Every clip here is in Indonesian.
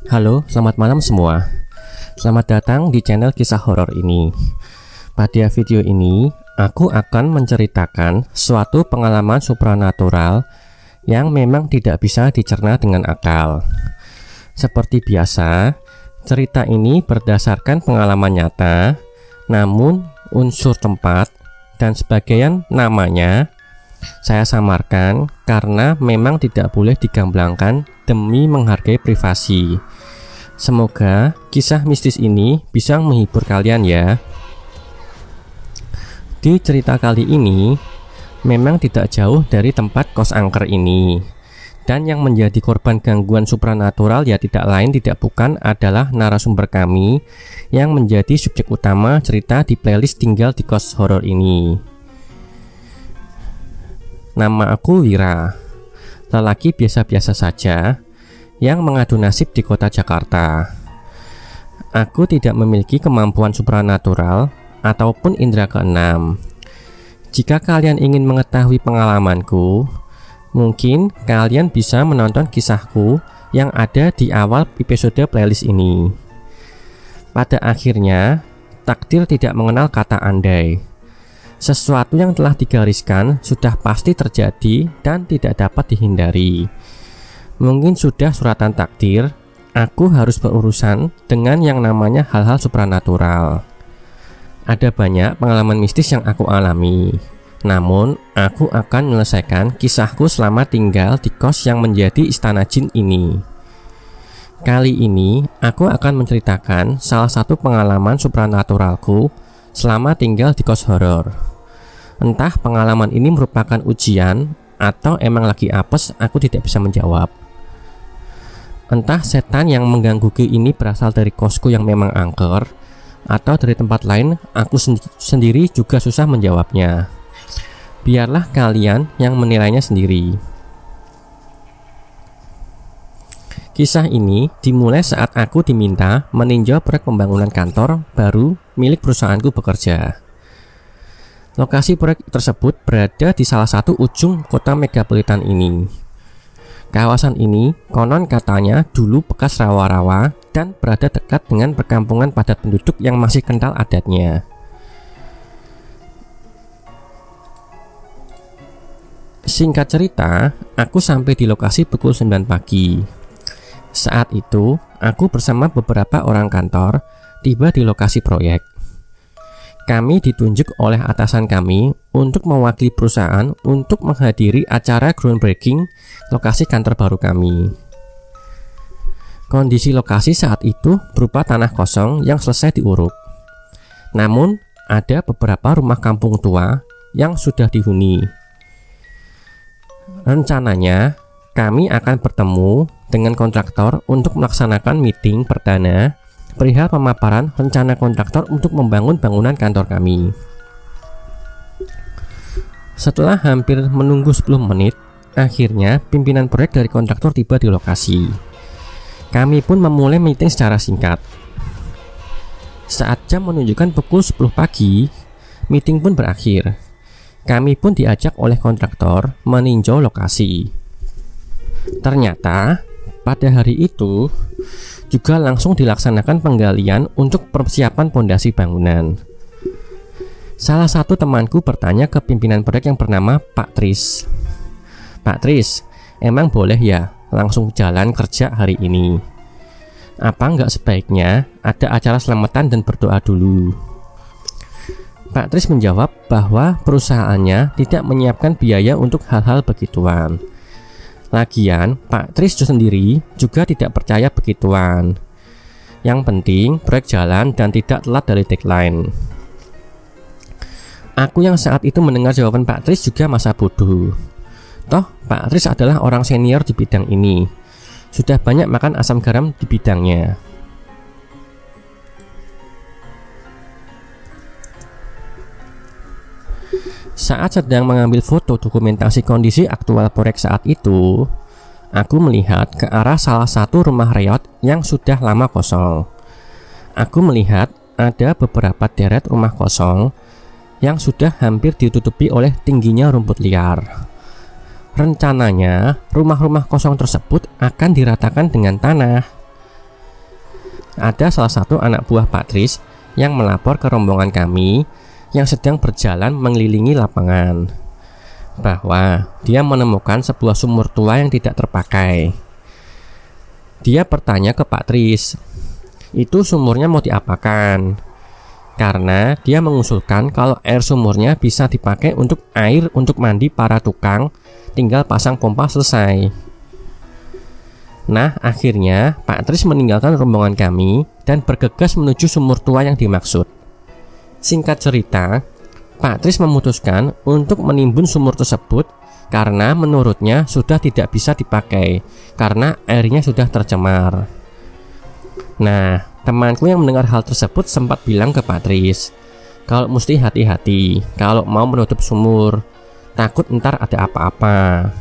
Halo, selamat malam semua. Selamat datang di channel kisah horor ini. Pada video ini, aku akan menceritakan suatu pengalaman supranatural yang memang tidak bisa dicerna dengan akal. Seperti biasa, cerita ini berdasarkan pengalaman nyata, namun unsur tempat dan sebagian namanya saya samarkan karena memang tidak boleh digamblangkan demi menghargai privasi. Semoga kisah mistis ini bisa menghibur kalian ya. Di cerita kali ini memang tidak jauh dari tempat kos angker ini. Dan yang menjadi korban gangguan supranatural ya tidak lain tidak bukan adalah narasumber kami yang menjadi subjek utama cerita di playlist Tinggal di Kos Horor ini. Nama aku Wira, lelaki biasa-biasa saja yang mengadu nasib di kota Jakarta. Aku tidak memiliki kemampuan supranatural ataupun indera keenam. Jika kalian ingin mengetahui pengalamanku, mungkin kalian bisa menonton kisahku yang ada di awal episode playlist ini. Pada akhirnya, takdir tidak mengenal kata andai. Sesuatu yang telah digariskan sudah pasti terjadi dan tidak dapat dihindari. Mungkin sudah suratan takdir, aku harus berurusan dengan yang namanya hal-hal supranatural. Ada banyak pengalaman mistis yang aku alami. Namun, aku akan menyelesaikan kisahku selama tinggal di kos yang menjadi istana jin ini. Kali ini, aku akan menceritakan salah satu pengalaman supranaturalku selama tinggal di kos horor. Entah pengalaman ini merupakan ujian atau emang lagi apes, aku tidak bisa menjawab. Entah setan yang menggangguku ini berasal dari kosku yang memang angker atau dari tempat lain, aku sendiri juga susah menjawabnya. Biarlah kalian yang menilainya sendiri. Kisah ini dimulai saat aku diminta meninjau proyek pembangunan kantor baru milik perusahaanku bekerja. Lokasi proyek tersebut berada di salah satu ujung kota megapolitan ini. Kawasan ini konon katanya dulu bekas rawa-rawa dan berada dekat dengan perkampungan padat penduduk yang masih kental adatnya. Singkat cerita, aku sampai di lokasi pukul 9 pagi. Saat itu, aku bersama beberapa orang kantor tiba di lokasi proyek. Kami ditunjuk oleh atasan kami untuk mewakili perusahaan untuk menghadiri acara groundbreaking lokasi kantor baru kami. Kondisi lokasi saat itu berupa tanah kosong yang selesai diuruk. Namun, ada beberapa rumah kampung tua yang sudah dihuni. Rencananya, kami akan bertemu dengan kontraktor untuk melaksanakan meeting perdana perihal pemaparan rencana kontraktor untuk membangun bangunan kantor kami. Setelah hampir menunggu 10 menit, akhirnya pimpinan proyek dari kontraktor tiba di lokasi. Kami pun memulai meeting secara singkat. Saat jam menunjukkan pukul 10 pagi, meeting pun berakhir. Kami pun diajak oleh kontraktor meninjau lokasi. Ternyata pada hari itu juga langsung dilaksanakan penggalian untuk persiapan pondasi bangunan. Salah satu temanku bertanya ke pimpinan proyek yang bernama Pak Tris. Pak Tris, emang boleh ya langsung jalan kerja hari ini? Apa nggak sebaiknya ada acara selamatan dan berdoa dulu? Pak Tris menjawab bahwa perusahaannya tidak menyiapkan biaya untuk hal-hal begituan. Lagian, Pak Tris sendiri juga tidak percaya begituan. Yang penting, proyek jalan dan tidak telat dari deadline. Aku yang saat itu mendengar jawaban Pak Tris juga masa bodoh. Toh, Pak Tris adalah orang senior di bidang ini. Sudah banyak makan asam garam di bidangnya. Saat sedang mengambil foto dokumentasi kondisi aktual proyek saat itu, aku melihat ke arah salah satu rumah reot yang sudah lama kosong. Aku melihat ada beberapa deret rumah kosong yang sudah hampir ditutupi oleh tingginya rumput liar. Rencananya, rumah-rumah kosong tersebut akan diratakan dengan tanah. Ada salah satu anak buah Pak Tris yang melapor ke rombongan kami yang sedang berjalan mengelilingi lapangan bahwa dia menemukan sebuah sumur tua yang tidak terpakai. Dia bertanya ke Pak Tris, itu sumurnya mau diapakan? Karena dia mengusulkan kalau air sumurnya bisa dipakai untuk air untuk mandi para tukang, tinggal pasang pompa selesai. Nah, akhirnya Pak Tris meninggalkan rombongan kami dan bergegas menuju sumur tua yang dimaksud. Singkat cerita, Pak Tris memutuskan untuk menimbun sumur tersebut karena menurutnya sudah tidak bisa dipakai karena airnya sudah tercemar. Nah, temanku yang mendengar hal tersebut sempat bilang ke Pak Tris, kalau mesti hati-hati kalau mau menutup sumur, takut ntar ada apa-apa.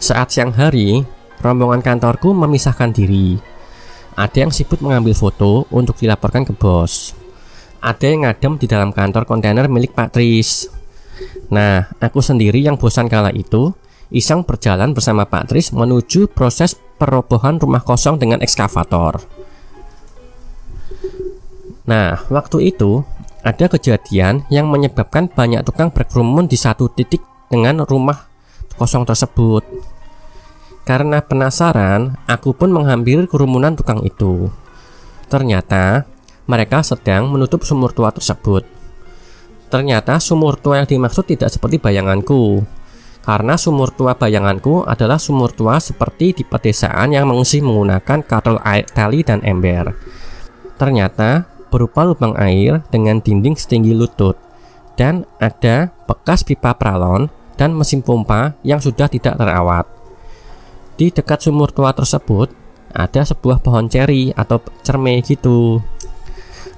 Saat siang hari, rombongan kantorku memisahkan diri. Ada yang sibuk mengambil foto untuk dilaporkan ke bos. Ada yang ngadem di dalam kantor kontainer milik Pak Tris. Nah, aku sendiri yang bosan kala itu iseng berjalan bersama Pak Tris menuju proses perobohan rumah kosong dengan ekskavator. Nah, waktu itu ada kejadian yang menyebabkan banyak tukang berkerumun di satu titik dengan rumah kosong tersebut. Karena penasaran, aku pun menghampiri kerumunan tukang itu. Ternyata mereka sedang menutup sumur tua tersebut. Ternyata sumur tua yang dimaksud tidak seperti bayanganku. Karena sumur tua bayanganku adalah sumur tua seperti di pedesaan yang mengisi menggunakan kabel air, tali dan ember. Ternyata berupa lubang air dengan dinding setinggi lutut dan ada bekas pipa pralon dan mesin pompa yang sudah tidak terawat. Di dekat sumur tua tersebut ada sebuah pohon ceri atau cermai gitu.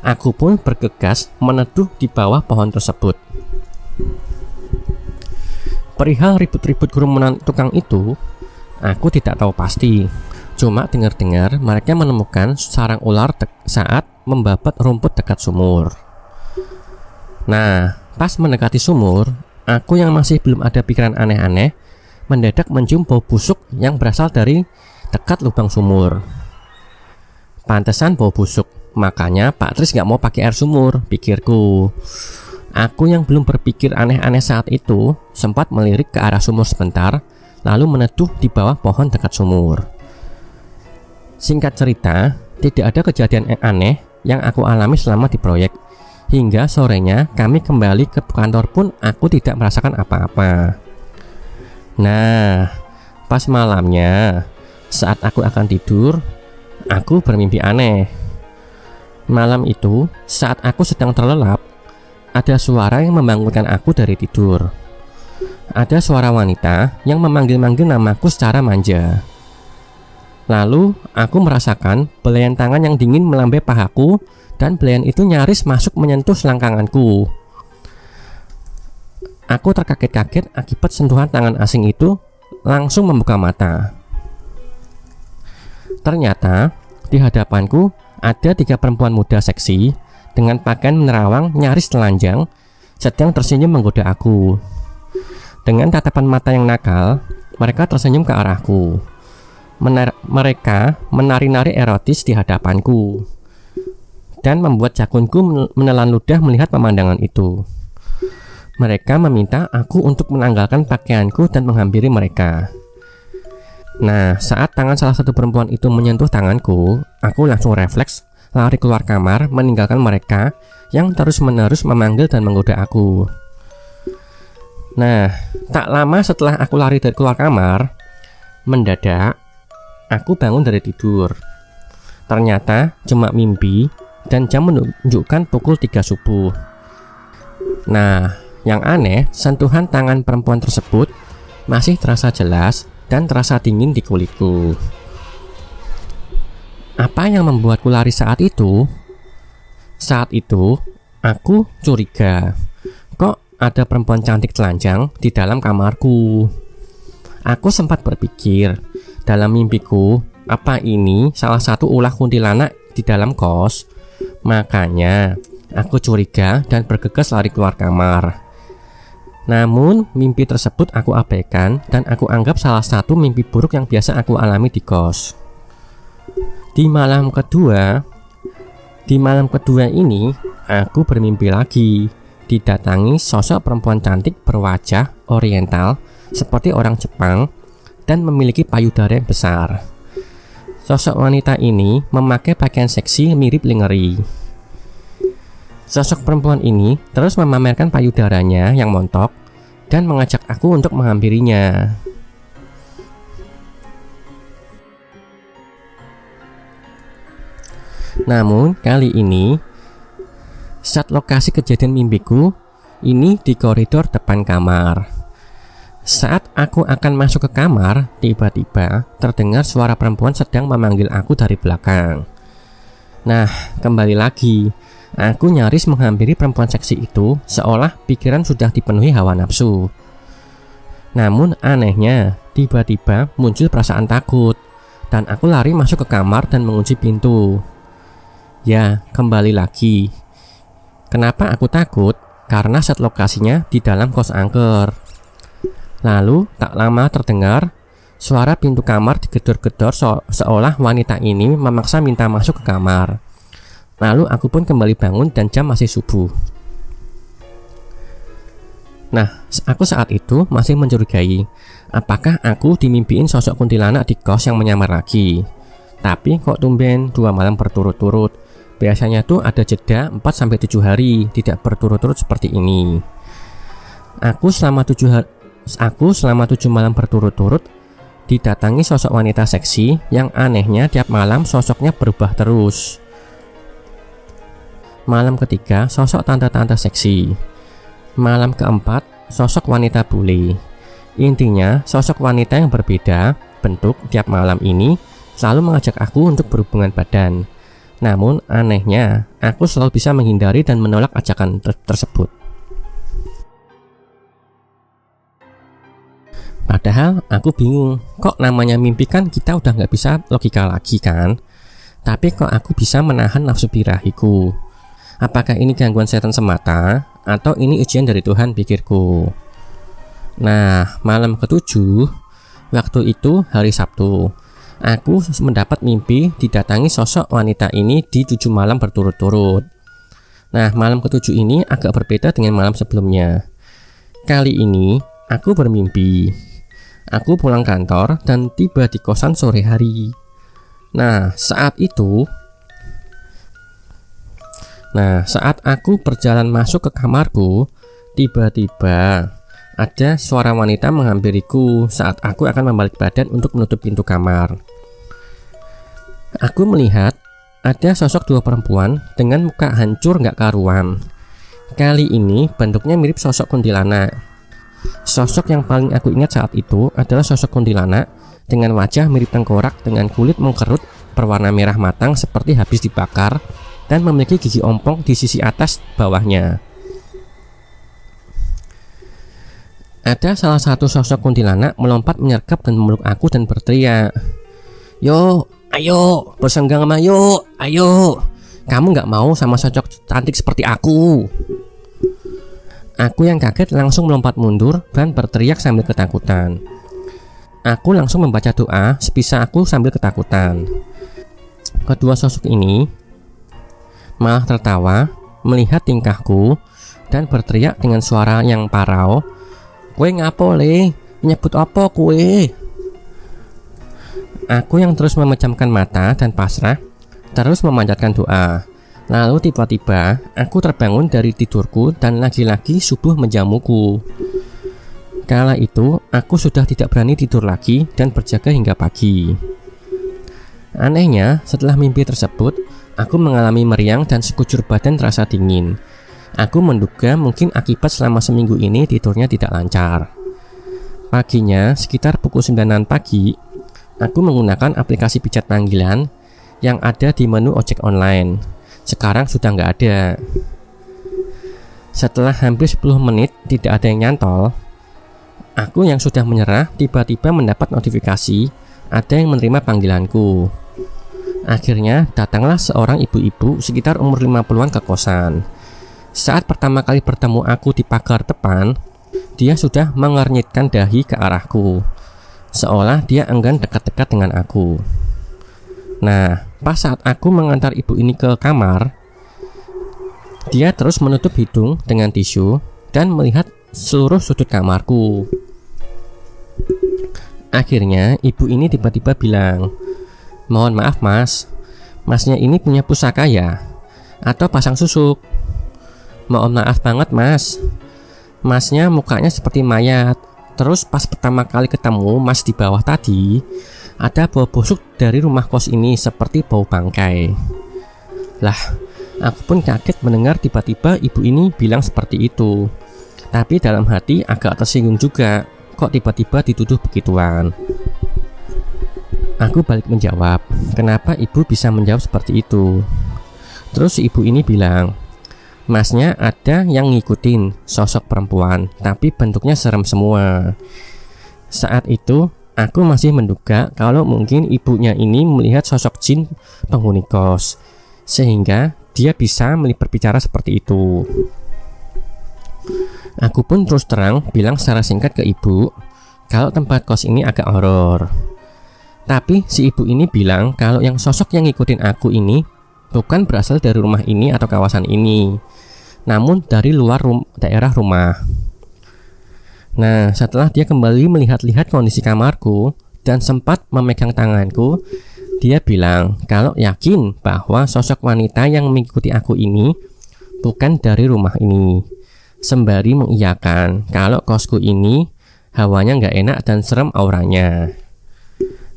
Aku pun bergegas meneduh di bawah pohon tersebut. Perihal ribut-ribut kerumunan tukang itu, aku tidak tahu pasti. Cuma dengar-dengar mereka menemukan sarang ular saat membabat rumput dekat sumur. Nah, pas mendekati sumur, aku yang masih belum ada pikiran aneh-aneh mendadak mencium bau busuk yang berasal dari dekat lubang sumur. Pantesan bau busuk, makanya Pak Tris gak mau pakai air sumur, pikirku. Aku yang belum berpikir aneh-aneh saat itu sempat melirik ke arah sumur sebentar, lalu meneduh di bawah pohon dekat sumur. Singkat cerita, tidak ada kejadian aneh yang aku alami selama di proyek. Hingga sorenya kami kembali ke kantor pun aku tidak merasakan apa-apa. Nah, pas malamnya saat aku akan tidur, aku bermimpi aneh. Malam itu saat aku sedang terlelap, ada suara yang membangunkan aku dari tidur. Ada suara wanita yang memanggil-manggil namaku secara manja. Lalu aku merasakan belayan tangan yang dingin melambai pahaku dan belayan itu nyaris masuk menyentuh selangkanganku. Aku terkaget-kaget akibat sentuhan tangan asing itu, langsung membuka mata. Ternyata di hadapanku ada 3 perempuan muda seksi dengan pakaian menerawang nyaris telanjang sedang tersenyum menggoda aku. Dengan tatapan mata yang nakal, mereka tersenyum ke arahku. Mereka menari-nari erotis di hadapanku dan membuat jakunku menelan ludah melihat pemandangan itu. Mereka meminta aku untuk menanggalkan pakaianku dan menghampiri mereka. Nah, saat tangan salah satu perempuan itu menyentuh tanganku, aku langsung refleks lari keluar kamar meninggalkan mereka yang terus-menerus memanggil dan menggoda aku. Nah, tak lama setelah aku lari dari keluar kamar, mendadak aku bangun dari tidur. Ternyata cuma mimpi dan jam menunjukkan pukul 3 subuh. Nah, yang aneh, sentuhan tangan perempuan tersebut masih terasa jelas dan terasa dingin di kulitku. Apa yang membuatku lari saat itu? Saat itu, aku curiga. Kok ada perempuan cantik telanjang di dalam kamarku? Aku sempat berpikir, dalam mimpiku, apa ini salah satu ulah kuntilanak di dalam kos? Makanya, aku curiga dan bergegas lari keluar kamar. Namun, mimpi tersebut aku abaikan dan aku anggap salah satu mimpi buruk yang biasa aku alami di kos. Di malam kedua ini, aku bermimpi lagi, didatangi sosok perempuan cantik berwajah oriental seperti orang Jepang dan memiliki payudara yang besar. Sosok wanita ini memakai pakaian seksi mirip lingerie. Sosok perempuan ini terus memamerkan payudaranya yang montok dan mengajak aku untuk menghampirinya. Namun kali ini, saat lokasi kejadian mimpiku ini di koridor depan kamar. Saat aku akan masuk ke kamar, tiba-tiba terdengar suara perempuan sedang memanggil aku dari belakang. Nah, kembali lagi, aku nyaris menghampiri perempuan seksi itu seolah pikiran sudah dipenuhi hawa nafsu. Namun anehnya, tiba-tiba muncul perasaan takut dan aku lari masuk ke kamar dan mengunci pintu. Ya, kembali lagi. Kenapa aku takut? Karena set lokasinya di dalam kos angker. Lalu tak lama terdengar suara pintu kamar digedor-gedor seolah wanita ini memaksa minta masuk ke kamar. Lalu aku pun kembali bangun dan jam masih subuh. Nah, aku saat itu masih mencurigai apakah aku dimimpiin sosok kuntilanak di kos yang menyamar lagi. Tapi kok tumben 2 malam berturut-turut. Biasanya tuh ada jeda 4-7 hari tidak berturut-turut seperti ini. Aku selama 7 malam berturut-turut didatangi sosok wanita seksi yang anehnya tiap malam sosoknya berubah terus. Malam ketiga sosok tante-tante seksi. Malam keempat sosok wanita bule. Intinya sosok wanita yang berbeda bentuk tiap malam ini selalu mengajak aku untuk berhubungan badan. Namun anehnya aku selalu bisa menghindari dan menolak ajakan tersebut. Padahal aku bingung, kok namanya mimpi kan kita udah nggak bisa logika lagi kan? Tapi kok aku bisa menahan nafsu birahiku? Apakah ini gangguan setan semata atau ini ujian dari Tuhan, pikirku. Nah, malam ketujuh, waktu itu hari Sabtu, aku mendapat mimpi didatangi sosok wanita ini di 7 malam berturut-turut. Nah, malam ketujuh ini agak berbeda dengan malam sebelumnya. Kali ini aku bermimpi aku pulang kantor dan tiba di kosan sore hari. Nah, saat aku berjalan masuk ke kamarku, tiba-tiba ada suara wanita menghampiriku saat aku akan membalik badan untuk menutup pintu kamar. Aku melihat ada sosok 2 perempuan dengan muka hancur gak karuan. Kali ini bentuknya mirip sosok kuntilanak. Sosok yang paling aku ingat saat itu adalah sosok kuntilanak dengan wajah mirip tengkorak dengan kulit mengkerut berwarna merah matang seperti habis dibakar dan memiliki gigi ompong di sisi atas bawahnya. Ada salah satu sosok kuntilanak melompat menyergap dan memeluk aku dan berteriak, "Yo, ayo, bersenggama yuk, ayo. Kamu gak mau sama sosok cantik seperti aku?" Aku yang kaget langsung melompat mundur dan berteriak sambil ketakutan. Aku langsung membaca doa sebisa aku sambil ketakutan. Kedua sosok ini malah tertawa melihat tingkahku dan berteriak dengan suara yang parau, "Kue ngapo le? Nyebut apa kue?" Aku yang terus memejamkan mata dan pasrah terus memanjatkan doa. Lalu tiba-tiba aku terbangun dari tidurku dan lagi-lagi subuh menjamuku. Kala itu aku sudah tidak berani tidur lagi dan berjaga hingga pagi. Anehnya, setelah mimpi tersebut, aku mengalami meriang dan sekujur badan terasa dingin. Aku menduga mungkin akibat selama seminggu ini tidurnya tidak lancar. Paginya, sekitar pukul 9 pagi, aku menggunakan aplikasi pijat panggilan yang ada di menu ojek online. Sekarang sudah nggak ada. Setelah hampir 10 menit tidak ada yang nyantol, aku yang sudah menyerah tiba-tiba mendapat notifikasi ada yang menerima panggilanku. Akhirnya datanglah seorang ibu-ibu sekitar umur 50-an ke kosan. Saat pertama kali bertemu aku di pagar depan, dia sudah mengernyitkan dahi ke arahku, seolah dia enggan dekat-dekat dengan aku. Nah, pas saat aku mengantar ibu ini ke kamar, dia terus menutup hidung dengan tisu dan melihat seluruh sudut kamarku. Akhirnya ibu ini tiba-tiba bilang, "Mohon maaf mas, masnya ini punya pusaka ya? Atau pasang susuk?" "Mohon maaf banget mas, masnya mukanya seperti mayat. Terus pas pertama kali ketemu mas di bawah tadi, ada bau busuk dari rumah kos ini seperti bau bangkai." Lah, aku pun kaget mendengar tiba-tiba ibu ini bilang seperti itu. Tapi dalam hati agak tersinggung juga, kok tiba-tiba dituduh begituan. Aku balik menjawab, kenapa ibu bisa menjawab seperti itu. Terus ibu ini bilang, "Masnya ada yang ngikutin sosok perempuan, tapi bentuknya serem semua." Saat itu aku masih menduga kalau mungkin ibunya ini melihat sosok jin penghuni kos, sehingga dia bisa berbicara seperti itu. Aku pun terus terang bilang secara singkat ke ibu kalau tempat kos ini agak horor. Tapi si ibu ini bilang kalau yang sosok yang ngikutin aku ini bukan berasal dari rumah ini atau kawasan ini, namun dari luar daerah rumah. Nah, setelah dia kembali melihat-lihat kondisi kamarku dan sempat memegang tanganku, dia bilang kalau yakin bahwa sosok wanita yang mengikuti aku ini bukan dari rumah ini, sembari mengiyakan kalau kosku ini hawanya nggak enak dan serem auranya.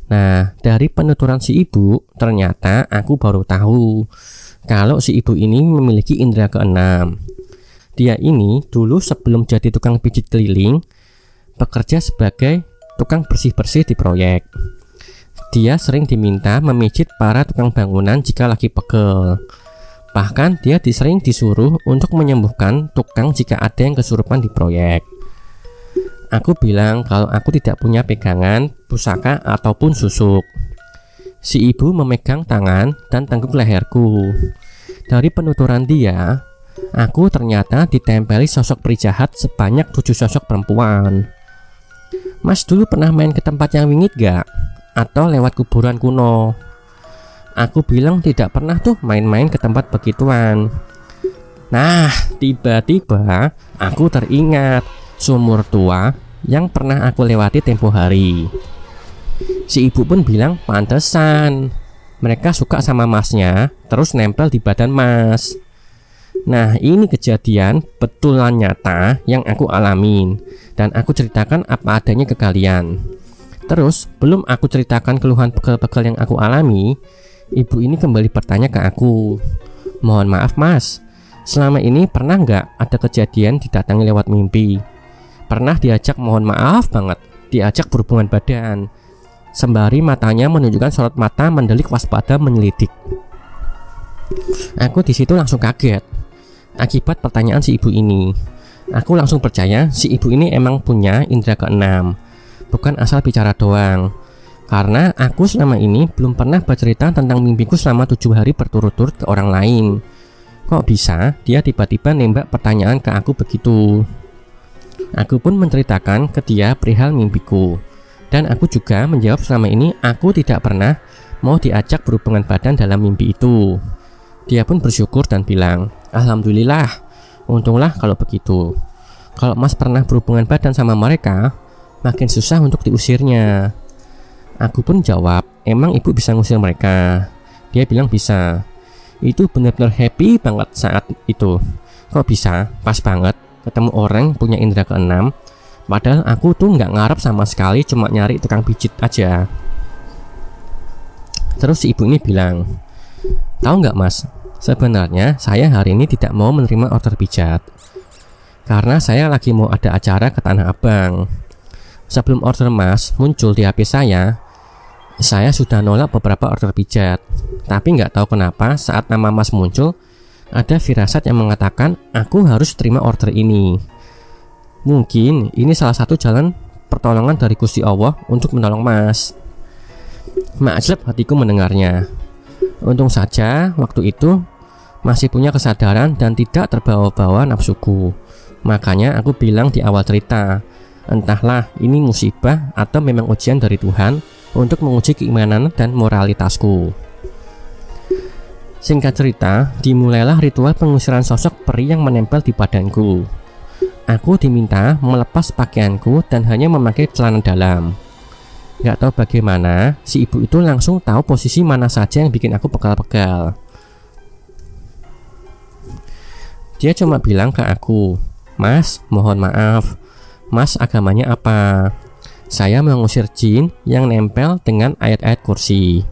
Nah, dari penuturan si ibu, ternyata aku baru tahu kalau si ibu ini memiliki indera keenam. Dia ini dulu sebelum jadi tukang pijit keliling, bekerja sebagai tukang bersih-bersih di proyek. Dia sering diminta memijit para tukang bangunan jika lagi pegel. Bahkan dia sering disuruh untuk menyembuhkan tukang jika ada yang kesurupan di proyek. Aku bilang kalau aku tidak punya pegangan, pusaka ataupun susuk. Si ibu memegang tangan dan tengkuk leherku. Dari penuturan dia, aku ternyata ditempeli sosok peri jahat sebanyak 7 sosok perempuan. "Mas dulu pernah main ke tempat yang wingit gak? Atau lewat kuburan kuno?" Aku bilang tidak pernah tuh main-main ke tempat begituan. Nah, tiba-tiba aku teringat sumur tua yang pernah aku lewati tempo hari. Si ibu pun bilang pantesan mereka suka sama masnya, terus nempel di badan mas. Nah, ini kejadian betulan nyata yang aku alamin, dan aku ceritakan apa adanya ke kalian. Terus, belum aku ceritakan keluhan pegel-pegel yang aku alami, ibu ini kembali bertanya ke aku, "Mohon maaf mas, selama ini pernah nggak ada kejadian didatangi lewat mimpi? Pernah diajak, mohon maaf banget, diajak berhubungan badan?" Sembari matanya menunjukkan sorot mata mendelik waspada menyelidik. Aku di situ langsung kaget akibat pertanyaan si ibu ini. Aku langsung percaya si ibu ini emang punya indera keenam, bukan asal bicara doang. Karena aku selama ini belum pernah bercerita tentang mimpiku selama 7 hari berturut-turut ke orang lain. Kok bisa dia tiba-tiba nembak pertanyaan ke aku begitu? Aku pun menceritakan ke dia perihal mimpiku. Dan aku juga menjawab selama ini aku tidak pernah mau diajak berhubungan badan dalam mimpi itu. Dia pun bersyukur dan bilang, "Alhamdulillah, untunglah kalau begitu. Kalau mas pernah berhubungan badan sama mereka, makin susah untuk diusirnya." Aku pun jawab, "Emang ibu bisa ngusir mereka?" Dia bilang bisa. Itu benar-benar happy banget saat itu. Kok bisa? Pas banget ketemu orang punya indera keenam. Padahal aku tuh nggak ngarep sama sekali, cuma nyari tukang pijit aja. Terus si ibu ini bilang, "Tahu nggak mas, sebenarnya saya hari ini tidak mau menerima order pijat karena saya lagi mau ada acara ke Tanah Abang. Sebelum order mas muncul di HP saya sudah nolak beberapa order pijat. Tapi nggak tahu kenapa saat nama mas muncul, ada firasat yang mengatakan aku harus terima order ini. Mungkin ini salah satu jalan pertolongan dari Gusti Allah untuk menolong mas." Makjleb hatiku mendengarnya. Untung saja waktu itu masih punya kesadaran dan tidak terbawa-bawa nafsuku. Makanya aku bilang di awal cerita, entahlah ini musibah atau memang ujian dari Tuhan untuk menguji keimanan dan moralitasku. Singkat cerita, dimulailah ritual pengusiran sosok peri yang menempel di badanku. Aku diminta melepas pakaianku dan hanya memakai celana dalam. Gak tahu bagaimana, si ibu itu langsung tahu posisi mana saja yang bikin aku pegal-pegal. Dia cuma bilang ke aku, "Mas, mohon maaf. Mas agamanya apa?" Saya mengusir jin yang nempel dengan ayat-ayat kursi.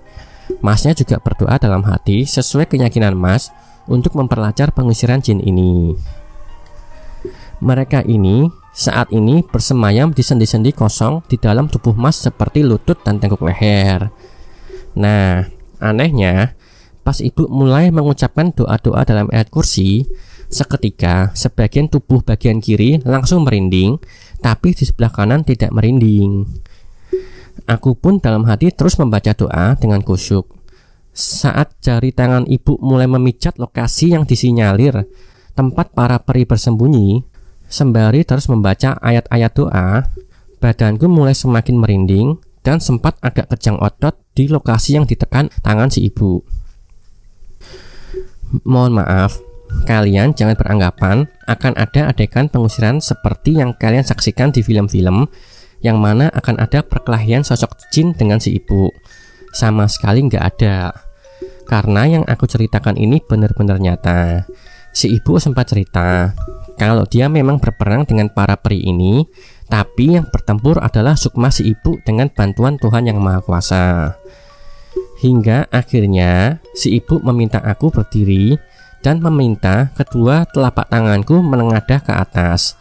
Masnya juga berdoa dalam hati sesuai keyakinan Mas untuk memperlancar pengusiran jin ini. Mereka ini saat ini bersemayam di sendi-sendi kosong di dalam tubuh Mas seperti lutut dan tengkuk leher. Nah, anehnya, pas ibu mulai mengucapkan doa-doa dalam ayat kursi, seketika sebagian tubuh bagian kiri langsung merinding, tapi di sebelah kanan tidak merinding. Aku pun dalam hati terus membaca doa dengan khusyuk. Saat jari tangan ibu mulai memijat lokasi yang disinyalir tempat para peri bersembunyi, sembari terus membaca ayat-ayat doa, badanku mulai semakin merinding dan sempat agak kejang otot di lokasi yang ditekan tangan si ibu. Mohon maaf, kalian jangan beranggapan akan ada adegan pengusiran seperti yang kalian saksikan di film-film, yang mana akan ada perkelahian sosok jin dengan si ibu. Sama sekali nggak ada. Karena yang aku ceritakan ini benar-benar nyata. Si ibu sempat cerita kalau dia memang berperang dengan para peri ini, tapi yang bertempur adalah sukma si ibu dengan bantuan Tuhan Yang Maha Kuasa. Hingga akhirnya si ibu meminta aku berdiri dan meminta kedua telapak tanganku menengadah ke atas.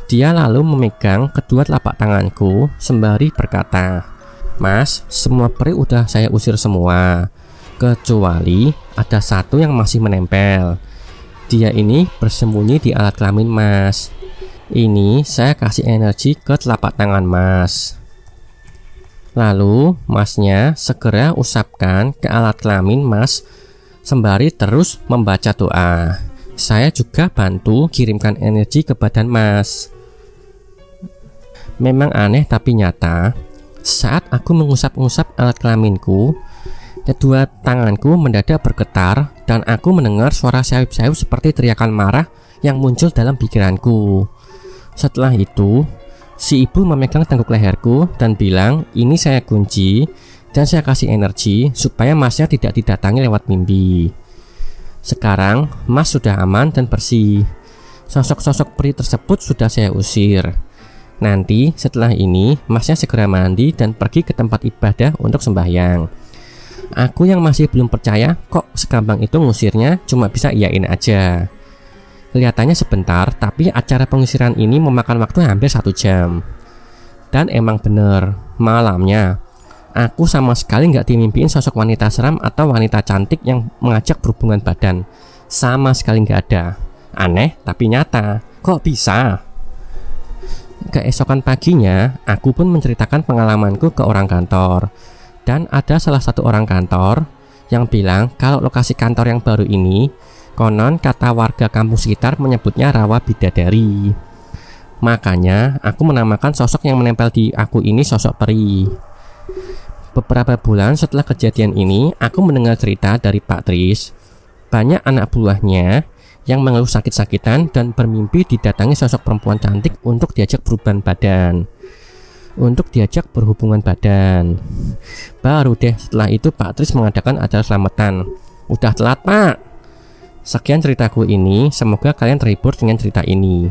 Dia lalu memegang kedua telapak tanganku sembari berkata, "Mas, semua peri udah saya usir semua, kecuali ada satu yang masih menempel. Dia ini bersembunyi di alat kelamin Mas. Ini saya kasih energi ke telapak tangan Mas." Lalu Masnya segera usapkan ke alat kelamin Mas sembari terus membaca doa. Saya juga bantu kirimkan energi ke badan Mas. Memang aneh tapi nyata, saat aku mengusap-ngusap alat kelaminku, kedua tanganku mendadak bergetar dan aku mendengar suara sayup-sayup seperti teriakan marah yang muncul dalam pikiranku. Setelah itu, si ibu memegang tengkuk leherku dan bilang ini saya kunci dan saya kasih energi supaya Masnya tidak didatangi lewat mimpi. Sekarang Mas sudah aman dan bersih. Sosok-sosok peri tersebut sudah saya usir. Nanti setelah ini Masnya segera mandi dan pergi ke tempat ibadah untuk sembahyang. Aku yang masih belum percaya kok segampang itu ngusirnya, cuma bisa iyain aja. Kelihatannya sebentar, tapi acara pengusiran ini memakan waktu hampir 1 jam. Dan emang bener, malamnya aku sama sekali nggak dimimpiin sosok wanita seram atau wanita cantik yang mengajak berhubungan badan. Sama sekali nggak ada. Aneh tapi nyata. Kok bisa? Keesokan paginya, aku pun menceritakan pengalamanku ke orang kantor. Dan ada salah satu orang kantor yang bilang kalau lokasi kantor yang baru ini, konon kata warga kampung sekitar menyebutnya rawa bidadari. Makanya aku menamakan sosok yang menempel di aku ini sosok peri. Beberapa bulan setelah kejadian ini, aku mendengar cerita dari Pak Tris. Banyak anak buahnya yang mengeluh sakit-sakitan dan bermimpi didatangi sosok perempuan cantik untuk diajak berhubungan badan. Baru deh setelah itu Pak Tris mengadakan acara selamatan. Udah telat Pak. Sekian ceritaku ini, semoga kalian terhibur dengan cerita ini.